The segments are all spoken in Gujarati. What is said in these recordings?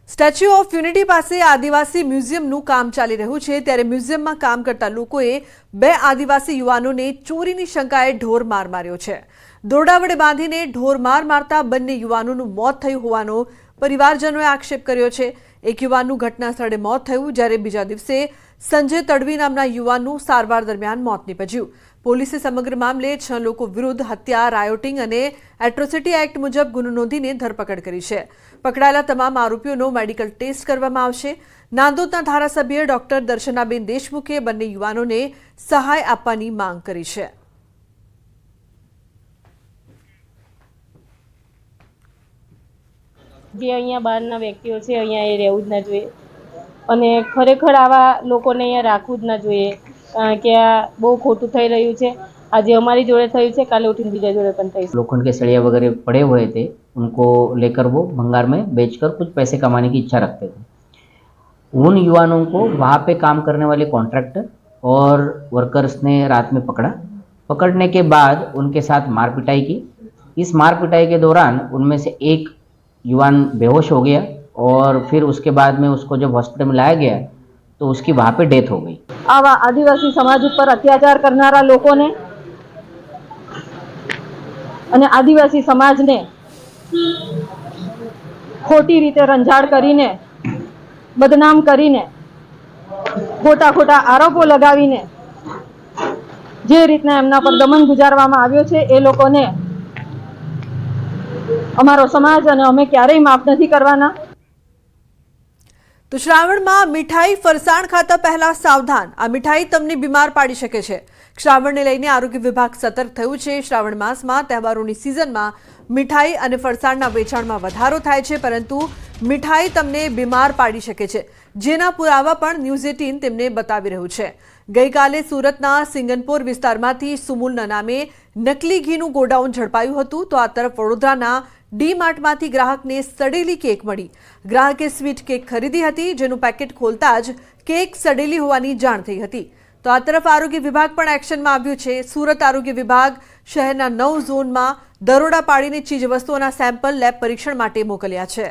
સ્ટેચ્યુ ઓફ યુનિટી પાસે આદિવાસી મ્યુઝિયમનું કામ ચાલી રહ્યું છે ત્યારે મ્યુઝિયમમાં કામ કરતા લોકોએ બે આદિવાસી યુવાનોને ચોરીની શંકાએ ઢોર માર માર્યો છે। દોરડા વડે બાંધીને ઢોર માર મારતા બંને યુવાનોનું મોત થયું હોવાનો પરિવારજનોએ આક્ષેપ કર્યો છે। એક યુવાનનું ઘટના સ્થળે મોત થયું જ્યારે બીજા દિવસે સંજય તડવી નામના યુવાનનું સારવાર દરમિયાન મોત નીપજ્યું। પોલીસે સમગ્ર મામલે 6 લોકો વિરુદ્ધ હત્યા, રાયોટિંગ અને એટ્રોસિટી એક્ટ મુજબ ગુનો નોંધીને ધરપકડ કરી છે। પકડાયેલા તમામ આરોપીઓનો મેડિકલ ટેસ્ટ કરવામાં આવશે। નાંદોદના ધારાસભ્ય ડોક્ટર દર્શનાબેન દેશમુખે બંને યુવાનોને સહાય આપવાની માંગ કરી છે। જે અહીંયા બહારના વ્યક્તિઓ છે અહીંયા એ રહેવું જ ના જોઈએ અને ખરેખર આવા લોકોને અહીંયા રાખવું જ ના જોઈએ કારણ કે આ બહુ ખોટું થઈ રહ્યું છે। આજે અમારી જોડે થયું છે, કાલે उठीन બીજા जोड़े पण થઈ। लोखंड के सरिया वगैरह पड़े हुए थे, उनको लेकर वो भंगार में बेचकर कुछ पैसे कमाने की इच्छा रखते थे। उन युवानों को वहाँ पे काम करने वाले कॉन्ट्रैक्टर और वर्कर्स ने रात में पकड़ा। पकड़ने के बाद उनके साथ मार पिटाई की। इस मार पिटाई के दौरान उनमें से एक युवान बेहोश हो गया और फिर उसके बाद में उसको जब हॉस्पिटल में लाया गया तो उसकी वहाँ पे डेथ हो गई। आवा आदिवासी समाज पर अत्याचार करनारा लोकोने અને આદિવાસી સમાજને ખોટી રીતે રંજાડ કરીને બદનામ કરીને ખોટા આરોપો લગાવીને જે રીતના એમના પર દમન ગુજારવામાં આવ્યો છે એ લોકોને અમારો સમાજ અને અમે ક્યારેય માફ નથી કરવાના। તો શ્રાવણમાં મીઠાઈ ફરસાણ ખાતા પહેલા સાવધાન, આ મીઠાઈ તમને બીમાર પાડી શકે છે। શ્રાવણને લઈને આરોગ્ય વિભાગ સતર્ક થયું છે। શ્રાવણ માસમાં તહેવારોની સિઝનમાં મીઠાઈ અને ફરસાણના વેચાણમાં વધારો થાય છે, પરંતુ મીઠાઈ તમને બીમાર પાડી શકે છે, જેના પુરાવા પણ ન્યૂઝ 18 તેમને બતાવી રહ્યું છે। ગઈકાલે સુરતના સિંગનપોર વિસ્તારમાંથી સુમુલના નામે નકલી ઘીનું ગોડાઉન ઝડપાયું હતું, તો આ તરફ વડોદરાના ડી માર્ટમાંથી ગ્રાહકને સડેલી કેક મળી। ગ્રાહકે સ્વીટ કેક ખરીદી હતી, જેનું પેકેટ ખોલતા જ કેક સડેલી હોવાની જાણ થઈ હતી। તો આ તરફ આરોગ્ય વિભાગ પણ એક્શનમાં આવ્યું છે। સુરત આરોગ્ય વિભાગ શહેરના 9 ઝોનમાં દરોડા પાડીને ચીજવસ્તુઓના સેમ્પલ લેબ પરીક્ષણ માટે મોકલ્યા છે।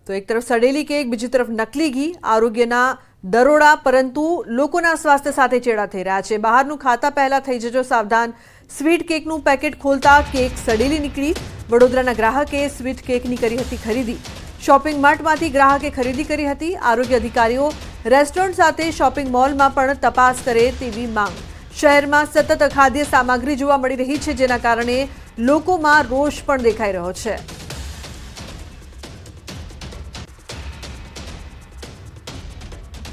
તો એક તરફ સડેલી કેક, બીજી तरफ નકલી ઘી, આરોગ્યના દરોડા, પરંતુ લોકોના સ્વાસ્થ્ય સાથે ચેડા થઈ રહ્યા છે। બહારનું ખાતા પહેલા થઈ જજો સાવધાન। સ્વીટ કેકનું પેકેટ ખોલતા કેક સડેલી નીકળી। વડોદરાના ગ્રાહકે સ્વીટ કેકની કરી હતી ખરીદી। શોપિંગ માર્ટમાંથી ગ્રાહકે ખરીદી કરી હતી। આરોગ્ય અધિકારીઓ રેસ્ટોરન્ટ સાથે શોપિંગ મોલમાં પણ તપાસ કરે તેવી માંગ। શહેરમાં સતત ખાદ્ય સામગ્રી જોવા મળી રહી છે, જેના કારણે લોકોમાં રોષ પણ દેખાઈ રહ્યો છે।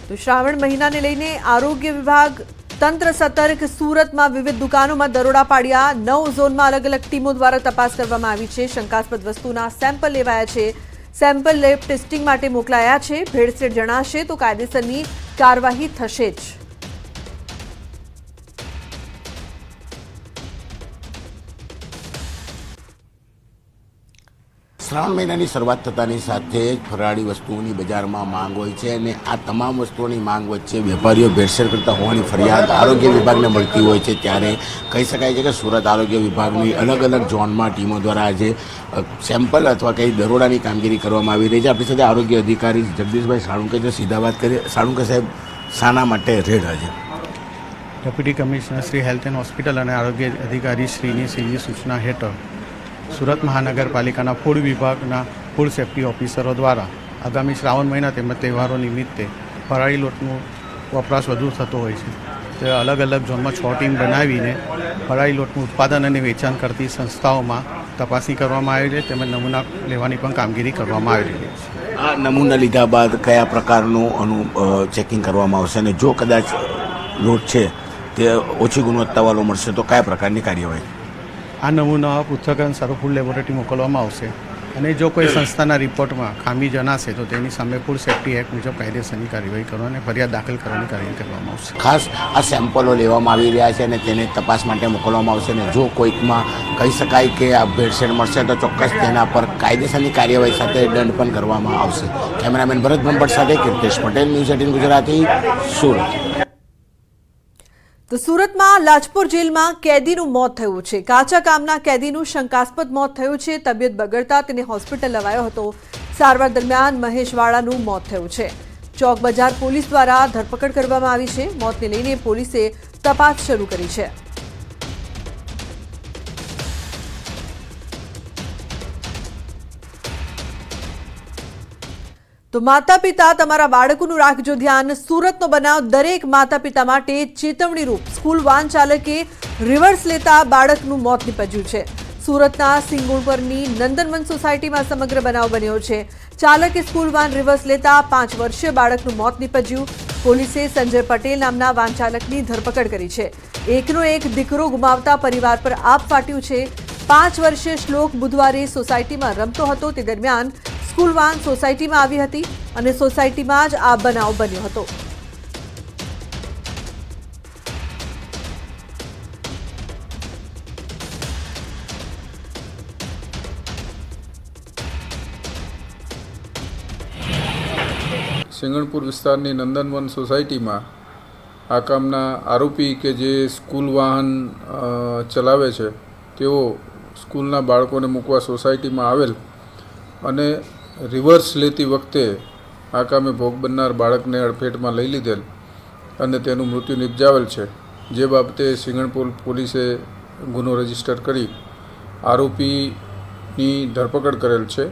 तो श्रावण महीना ने लईने आरोग्य विभाग तंत्र सतर्क। सूरत में विविध दुकानों में दरोड़ा पाड्या। 9 जोन में अलग अलग टीमों द्वारा तपास करवामां आवी छे। शंकास्पद वस्तुना सेम्पल लेवाया छे। सेम्पल लेब टेस्टिंग माटे मोकलाया छे। भेड़सेड़ जणाशे तो कायदेसरनी कार्यवाही थशे ज। શ્રાવણ મહિનાની શરૂઆત થતાની સાથે જ ફરાળી વસ્તુઓની બજારમાં માંગ હોય છે અને આ તમામ વસ્તુઓની માંગ વચ્ચે વેપારીઓ ભેળસેળ કરતા હોવાની ફરિયાદ આરોગ્ય વિભાગને મળતી હોય છે। ત્યારે કહી શકાય છે કે સુરત આરોગ્ય વિભાગની અલગ અલગ ઝોનમાં ટીમો દ્વારા આજે સેમ્પલ અથવા કંઈ દરોડાની કામગીરી કરવામાં આવી રહી છે। આપણી સાથે આરોગ્ય અધિકારી જગદીશભાઈ સાળુંકે જો સીધા વાત કરીએ। સાળુંકે સાહેબ, શાના માટે રેડ આજે? Deputy commissioner Shri health and hospital અને આરોગ્ય અધિકારી શ્રીની સીધી સૂચના હેઠળ સુરત મહાનગરપાલિકાના ફૂડ વિભાગના ફૂડ સેફ્ટી ઓફિસરો દ્વારા આગામી શ્રાવણ મહિના તેમજ તહેવારો નિમિત્તે ફરાળી લોટનો વપરાશ વધુ થતો હોય છે, તે અલગ અલગ ઝોનમાં 6 ટીમ બનાવીને ફરાળી લોટનું ઉત્પાદન અને વેચાણ કરતી સંસ્થાઓમાં તપાસણી કરવામાં આવી છે, તેમજ નમૂના લેવાની પણ કામગીરી કરવામાં આવી રહી છે। આ નમૂના લીધા બાદ કયા પ્રકારનું ચેકિંગ કરવામાં આવશે અને જો કદાચ લોટ છે તે ઓછી ગુણવત્તાવાળો મળશે તો કયા પ્રકારની કાર્યવાહી? આ નમૂના પૃથ્થકરણ સારું ફૂડ લેબોરેટરી મોકલવામાં આવશે અને જો કોઈ સંસ્થાના રિપોર્ટમાં ખામી જણાશે તો તેની સામે ફૂડ સેફ્ટી એક્ટ મુજબ કાયદેસરની કાર્યવાહી કરવા અને ફરિયાદ દાખલ કરવાની કાર્યવાહી કરવામાં આવશે। ખાસ આ સેમ્પલો લેવામાં આવી રહ્યા છે અને તેને તપાસ માટે મોકલવામાં આવશે અને જો કોઈકમાં કહી શકાય કે આ ભેળસેળ મળશે તો ચોક્કસ તેના પર કાયદેસરની કાર્યવાહી સાથે દંડ પણ કરવામાં આવશે। કેમેરામેન ભરત બ્રહ્મભટ્ટ સાથે કીર્તેશ પટેલ, ન્યૂઝ 18 ગુજરાતી, સુરત। તો સુરતમાં લાજપોર જેલમાં કેદીનું મોત થયું છે। કાચા કામના કેદીનું શંકાસ્પદ મોત થયું છે। તબિયત બગડતા તેને હોસ્પિટલ લવાયો હતો। સારવાર દરમિયાન મહેશ વાળાનું મોત થયું છે। ચોક બજાર પોલીસ દ્વારા ધરપકડ કરવામાં આવી છે। મોતને લઈને પોલીસે તપાસ શરૂ કરી છે। તો માતા પિતા તમારા બાળકોનું રાખજો ધ્યાન। સુરતનો બનાવ દરેક માતા પિતા માટે ચેતવણી રૂપ। સ્કૂલ વાન ચાલકે રિવર્સ લેતા બાળકનું મોત નીપજ્યું છે। સુરતના સિંગોપરની નંદનવન સોસાયટીમાં સમગ્ર બનાવ બન્યો છે। ચાલકે સ્કૂલ વાન રિવર્સ લેતા 5 વર્ષીય બાળકનું મોત નીપજ્યું। પોલીસે સંજય પટેલ નામના વાન ચાલકની ધરપકડ કરી છે। એકનો એક દીકરો ગુમાવતા પરિવાર પર આપ ફાટ્યું છે। 5 વર્ષીય શ્લોક બુધવારે સોસાયટીમાં રમતો હતો। તે દરમિયાન સ્કૂલ વાન સોસાયટીમાં આવી હતી અને સોસાયટીમાં જ આ બનાવ બન્યો હતો। સિંગણપુર વિસ્તારની નંદનવન સોસાયટીમાં આ કામના આરોપી કે જે સ્કૂલ વાહન ચલાવે છે તેઓ સ્કૂલના બાળકોને મૂકવા સોસાયટીમાં આવેલ અને રિવર્સ લેતી વખતે આ કામે ભોગ બનનાર બાળકને અડફેટમાં લઈ લીધેલ અને તેનું મૃત્યુ નિપજાવેલ છે। જે બાબતે સિંગણપુર પોલીસે ગુનો રજીસ્ટર કરી આરોપીની ધરપકડ કરેલ છે।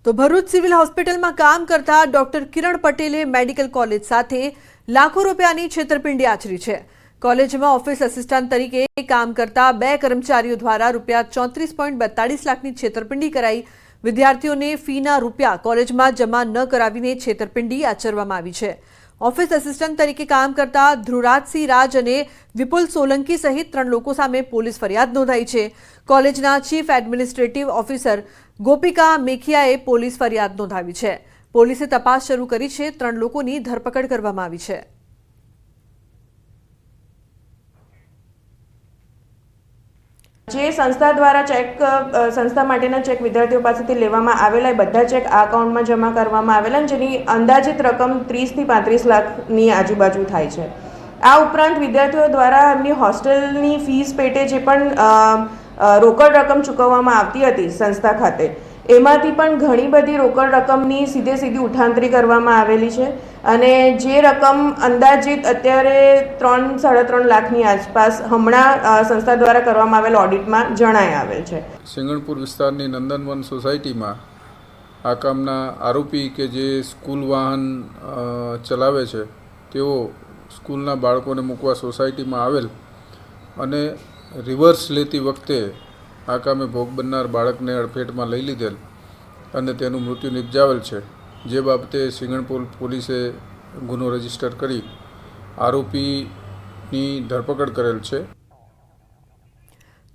તો ભરૂચ સિવિલ હોસ્પિટલમાં કામ કરતા ડોક્ટર કિરણ પટેલે મેડિકલ કોલેજ સાથે લાખો રૂપિયાની છેતરપિંડી આચરી છે। કોલેજમાં ઓફિસ આસિસ્ટન્ટ તરીકે કામ કરતા 2 કર્મચારીઓ દ્વારા રૂપિયા 34.42 લાખની છેતરપિંડી કરાઈ। વિદ્યાર્થીઓને ફીના રૂપિયા કોલેજમાં જમા ન કરાવીને છેતરપિંડી આચરવામાં આવી છે। ઓફિસ આસિસ્ટન્ટ તરીકે કામ કરતા ધ્રુવરાજસિંહ રાજ અને વિપુલ સોલંકી સહિત 3 લોકો સામે પોલીસ ફરિયાદ નોંધાઈ છે। કોલેજના ચીફ એડમિનિસ્ટ્રેટિવ ઓફિસર ગોપિકા મેખિયાએ પોલીસ ફરિયાદ નોંધાવી છે। પોલીસે તપાસ શરૂ કરી છે। 3 લોકોની ધરપકડ કરવામાં આવી છે। જે સંસ્થા દ્વારા સંસ્થા માટેના ચેક વિદ્યાર્થીઓ પાસેથી લેવામાં આવેલા એ બધા ચેક આ એકાઉન્ટમાં જમા કરવામાં આવેલા જેની અંદાજિત રકમ 30 થી 35 લાખની આજુબાજુ થાય છે। આ ઉપરાંત વિદ્યાર્થીઓ દ્વારા એમની હોસ્ટેલની ફીસ પેટે જે પણ રોકડ રકમ ચૂકવવામાં આવતી હતી સંસ્થા ખાતે એમાંથી પણ ઘણી બધી રોકડ રકમની સીધી ઉઠાંતરી કરવામાં આવેલી છે અને જે રકમ અંદાજિત અત્યારે 3-3.5 લાખની આસપાસ હમણાં સંસ્થા દ્વારા કરવામાં આવેલ ઓડિટમાં જણાઈ આવેલ છે। સિંગણપુર વિસ્તારની નંદનવન સોસાયટીમાં આ કામના આરોપી કે જે સ્કૂલ વાહન ચલાવે છે તેઓ સ્કૂલના બાળકોને મૂકવા સોસાયટીમાં આવેલ અને રિવર્સ લેતી વખતે આ કામે ભોગ બનનાર બાળકને અડફેટમાં લઈ લીધેલ અને તેનું મૃત્યુ નિપજાવેલ છે। જે બાબતે સિંગણપુર પોલીસે ગુનો રજીસ્ટર કરી આરોપીની ધરપકડ કરેલ છે।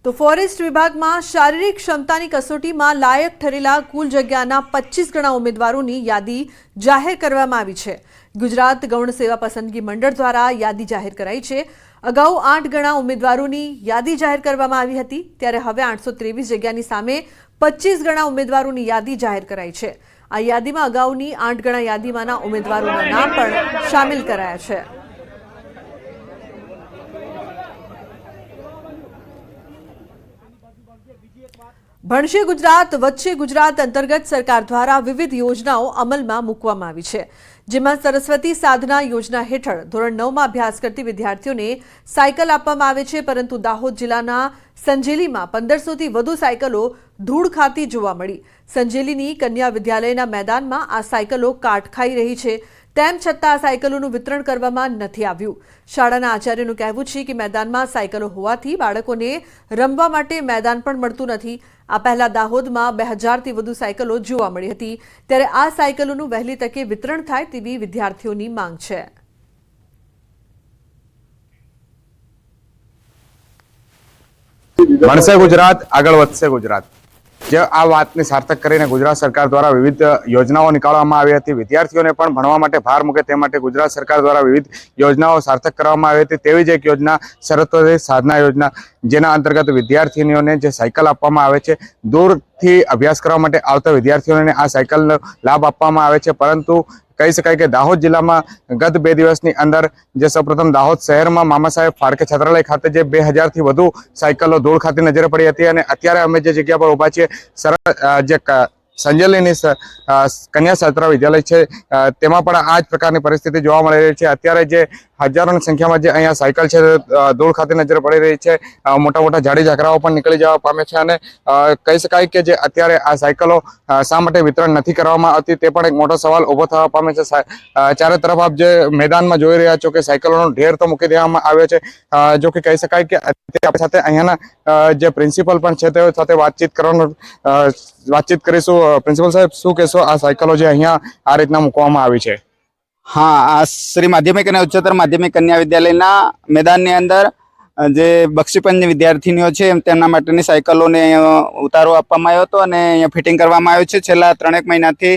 તો ફોરેસ્ટ વિભાગમાં શારીરિક ક્ષમતાની કસોટીમાં લાયક ઠરેલા કુલ જગ્યાના 25 ગણા ઉમેદવારોની યાદી જાહેર કરવામાં આવી છે। ગુજરાત ગૌણ સેવા પસંદગી મંડળ દ્વારા યાદી જાહેર કરાઈ છે। અગાઉ 8 ગણા ઉમેદવારોની યાદી જાહેર કરવામાં આવી હતી ત્યારે હવે 823 જગ્યાની સામે 25 ગણા ઉમેદવારોની યાદી જાહેર કરાઈ છે। આ યાદીમાં અગાઉની 8 ગણા યાદીમાંના ઉમેદવારોના નામ પણ સામેલ કરાયા છે। ભણશે ગુજરાત વચ્ચે ગુજરાત અંતર્ગત સરકાર દ્વારા વિવિધ યોજનાઓ અમલમાં મૂકવામાં આવી છે। જેમાં સરસ્વતી સાધના યોજના હેઠળ ધોરણ 9માં અભ્યાસ કરતી વિદ્યાર્થીઓને સાયકલ આપવામાં આવે છે પરંતુ દાહોદ જિલ્લાના સંજેલીમાં 1500થી વધુ સાયકલો ધૂળ ખાતી જોવા મળી। સંજેલીની કન્યા વિદ્યાલયના મેદાનમાં આ સાયકલો કાટ ખાઈ રહી છે તેમ છતાં આ સાયકલોનું વિતરણ કરવામાં નથી આવ્યું। શાળાના આચાર્યનું કહેવું છે કે મેદાનમાં સાયકલો હોવાથી બાળકોને રમવા માટે મેદાન પણ મળતું નથી। આ પહેલા દાહોદમાં 2000થી વધુ સાયકલો જોવા મળી હતી ત્યારે આ સાયકલોનું વહેલી તકે વિતરણ થાય તેવી વિદ્યાર્થીઓની માંગ છે। ભણશે ગુજરાત આગળ વધશે ગુજરાત જે આ વાતને સાર્થક કરીને ગુજરાત સરકાર દ્વારા વિવિધ યોજનાઓ નીકાળવામાં આવી હતી। વિદ્યાર્થીઓને પણ ભણવા માટે ભાર મૂકે તે માટે ગુજરાત સરકાર દ્વારા વિવિધ યોજનાઓ સાર્થક કરવામાં આવી હતી। તેવી જ એક યોજના સરસ્વતી સાધના યોજના જેના અંતર્ગત વિદ્યાર્થીનીઓને જે સાયકલ આપવામાં આવે છે દૂરથી અભ્યાસ કરવા માટે આવતા વિદ્યાર્થીઓને આ સાયકલનો લાભ આપવામાં આવે છે પરંતુ કહી શકાય કે દાહોદ જિલ્લામાં ગત 2 દિવસની અંદર જે સૌપ્રથમ દાહોદ શહેરમાં મામા સાહેબ ફાળકે છાત્રાલય ખાતે જે 2000 થી વધુ સાયકલો ધૂળ ખાતી નજરે પડી હતી અને અત્યારે અમે જે જગ્યા પર ઉભા છીએ જે સંજેલીની કન્યા છાત્રા વિદ્યાલય છે તેમાં પણ આ જ પ્રકારની પરિસ્થિતિ જોવા મળી રહી છે. અત્યારે જે હજારોની સંખ્યામાં જે અહીંયા સાયકલ છે ધૂળ ખાતી નજરે પડી રહી છે. મોટા મોટા ઝાડી ઝાકરાઓ પણ નીકળી જવા પામે છે અને કહી શકાય કે જે અત્યારે આ સાયકલો શા માટે વિતરણ નથી કરવામાં આવતી તે પણ એક મોટો સવાલ ઊભો થવા પામે છે. ચારે તરફ આપ જે મેદાનમાં જોઈ રહ્યા છો કે સાયકલોનો ઢેર તો મૂકી દેવામાં આવ્યો છે. જો કે કહી શકાય કે આપણી સાથે અહીંયાના જે પ્રિન્સિપલ પણ છે તેઓ સાથે વાતચીત કરીશું. પ્રિન્સિપલ સાહેબ, શું કહેશો આ સાયકલો જે અહીંયા આ રીતના મૂકવામાં આવી છે? હા, આ શ્રી માધ્યમિક અને ઉચ્ચતર માધ્યમિક કન્યા વિદ્યાલયના મેદાનની અંદર જે બક્ષીપંચ વિદ્યાર્થીનીઓ છે તેમના માટેની સાયકલોને ઉતારો આપવામાં આવ્યો હતો અને અહીંયા ફિટિંગ કરવામાં આવ્યું છે. છેલ્લા 3 મહિનાથી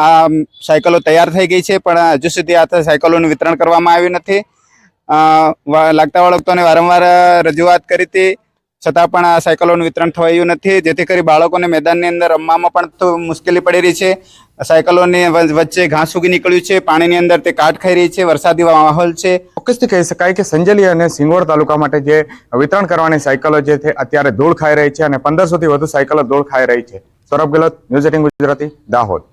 આ સાયકલો તૈયાર થઈ ગઈ છે પણ હજુ સુધી આ સાયકલોનું વિતરણ કરવામાં આવ્યું નથી. લાગતા વળગતોને વારંવાર રજૂઆત કરી હતી છતાં પણ આ સાયકલોનું વિતરણ થયું નથી, જેથી કરી બાળકોને મેદાનની અંદર રમવામાં પણ મુશ્કેલી પડી રહી છે. સાયકલોની વચ્ચે ઘાસ ઉગી નીકળ્યું છે, પાણીની અંદર તે કાટ ખાઈ રહી છે, વરસાદી માહોલ છે. ચોક્કસથી કહી શકાય કે સંજેલી અને સિંગવડ તાલુકા માટે જે વિતરણ કરવાની સાયકલો જે છે અત્યારે ધૂળ ખાઈ રહી છે અને 1500 થી વધુ સાયકલો ધૂળ ખાઈ રહી છે. સૌરભ ગેહલોત, ન્યૂઝ 18 ગુજરાતી, દાહોદ.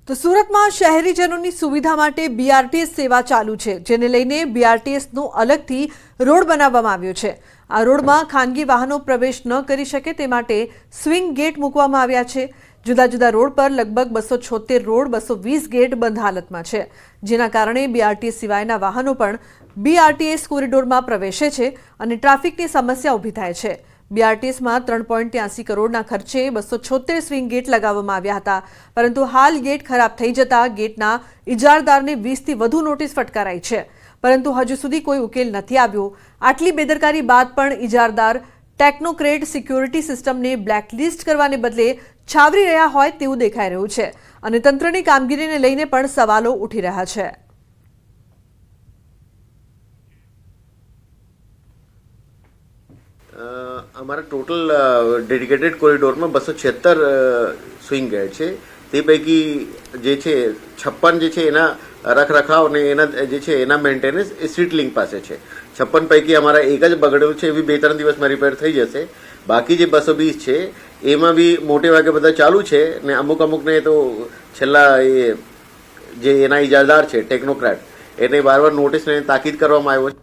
તો સુરતમાં શહેરીજનોની સુવિધા માટે BRTS સેવા ચાલુ છે, જેને લઈને BRTSનો અલગથી રોડ બનાવવામાં આવ્યો છે. આ રોડમાં ખાનગી વાહનો પ્રવેશ ન કરી શકે તે માટે સ્વિંગ ગેટ મૂકવામાં આવ્યા છે. જુદા જુદા રોડ પર લગભગ 276 રોડ, 220 ગેટ બંધ હાલતમાં છે, જેના કારણે BRTS સિવાયના વાહનો પણ BRTS કોરિડોરમાં પ્રવેશે છે અને ટ્રાફિકની સમસ્યા ઊભી થાય છે. BRTSમાં 3.83 કરોડના ખર્ચે 276 સ્વિંગ ગેટ લગાવવામાં આવ્યા હતા, પરંતુ હાલ ગેટ ખરાબ થઈ જતા ગેટના ઇજારદારને 20 થી વધુ નોટિસ ફટકારાઈ છે, પરંતુ હજુ સુધી કોઈ ઉકેલ નથી આવ્યો. આટલી બેદરકારી બાદ પણ ઇજારદાર ટેકનોક્રેટ સિક્યોરિટી સિસ્ટમને બ્લેકલિસ્ટ કરવાને બદલે છાવરી રહ્યા હોય તેવું દેખાઈ રહ્યું છે અને તંત્રની કામગીરીને લઈને પણ સવાલો ઉઠી રહ્યા છે. અમારા ટોટલ ડેડિકેટેડ કોરિડોરમાં 276 સ્વિંગ ગેટ છે. તે પૈકી જે છે 56 જે છે એના રખરખાવ અને એના જે છે એના મેન્ટેનન્સ સ્ટ્રીટ લિંક પાસે છે. 56 પૈકી અમારા એક જ બગડેલું છે, એ બી 2-3 દિવસમાં રિપેર થઈ જશે. બાકી જે 220 છે એમાં બી મોટે ભાગે બધા ચાલુ છે ને અમુકને તો છેલ્લા એ જે એના ઇજારદાર છે ટેકનોક્રેટ એને વારવાર નોટિસ લઈને તાકીદ કરવામાં આવ્યો છે.